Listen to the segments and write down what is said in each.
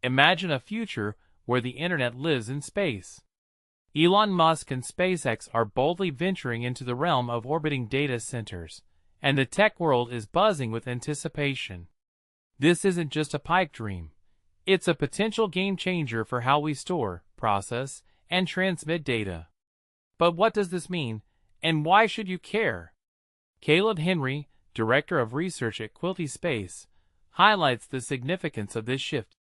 Imagine a future where the internet lives in space. Elon Musk and SpaceX are boldly venturing into the realm of orbiting data centers, and the tech world is buzzing with anticipation. This isn't just a pipe dream. It's a potential game changer for how we store, process, and transmit data. But what does this mean, and why should you care? Caleb Henry, Director of Research at Quilty Space, highlights the significance of this shift.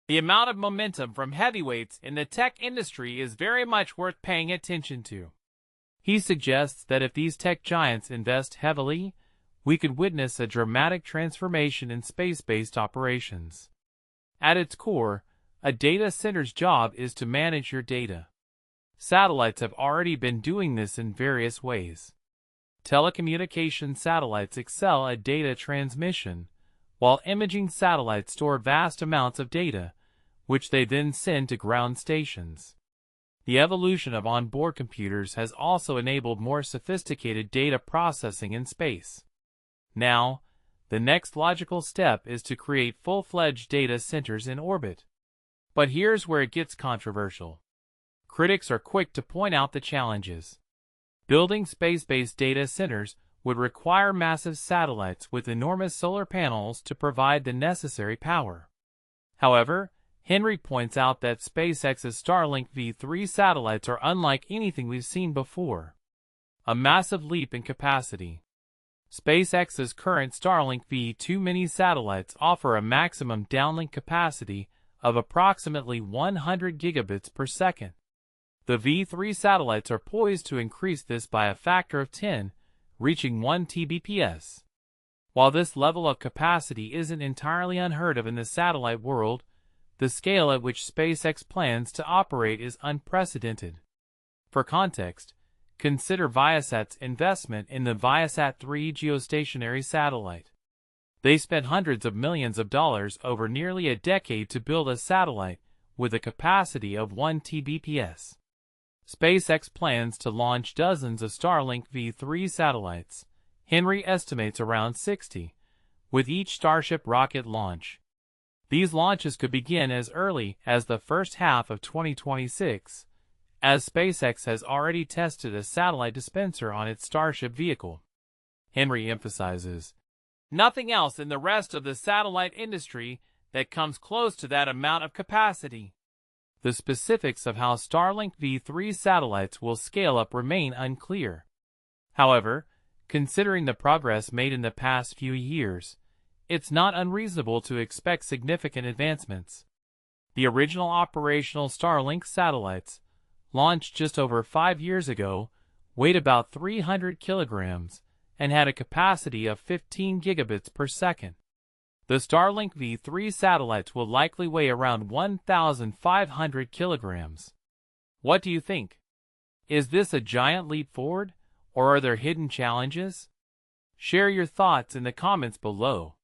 The amount of momentum from heavyweights in the tech industry is very much worth paying attention to. He suggests that if these tech giants invest heavily, we could witness a dramatic transformation in space-based operations. At its core, a data center's job is to manage your data. Satellites have already been doing this in various ways. Telecommunication satellites excel at data transmission, while imaging satellites store vast amounts of data, which they then send to ground stations. The evolution of onboard computers has also enabled more sophisticated data processing in space. Now, the next logical step is to create full-fledged data centers in orbit. But here's where it gets controversial. Critics are quick to point out the challenges. Building space-based data centers would require massive satellites with enormous solar panels to provide the necessary power. However, Henry points out that SpaceX's Starlink V3 satellites are unlike anything we've seen before. A massive leap in capacity. SpaceX's current Starlink V2 mini satellites offer a maximum downlink capacity of approximately 100 gigabits per second. The V3 satellites are poised to increase this by a factor of 10, reaching 1 Tbps. While this level of capacity isn't entirely unheard of in the satellite world, the scale at which SpaceX plans to operate is unprecedented. For context, consider Viasat's investment in the Viasat-3 geostationary satellite. They spent hundreds of millions of dollars over nearly a decade to build a satellite with a capacity of 1 Tbps. SpaceX plans to launch dozens of Starlink V3 satellites. Henry estimates around 60, with each Starship rocket launch. These launches could begin as early as the first half of 2026, as SpaceX has already tested a satellite dispenser on its Starship vehicle. Henry emphasizes, "Nothing else in the rest of the satellite industry that comes close to that amount of capacity." The specifics of how Starlink V3 satellites will scale up remain unclear. However, considering the progress made in the past few years, it's not unreasonable to expect significant advancements. The original operational Starlink satellites, launched just over 5 years ago, weighed about 300 kilograms and had a capacity of 15 gigabits per second. The Starlink V3 satellites will likely weigh around 1,500 kilograms. What do you think? Is this a giant leap forward, or are there hidden challenges? Share your thoughts in the comments below.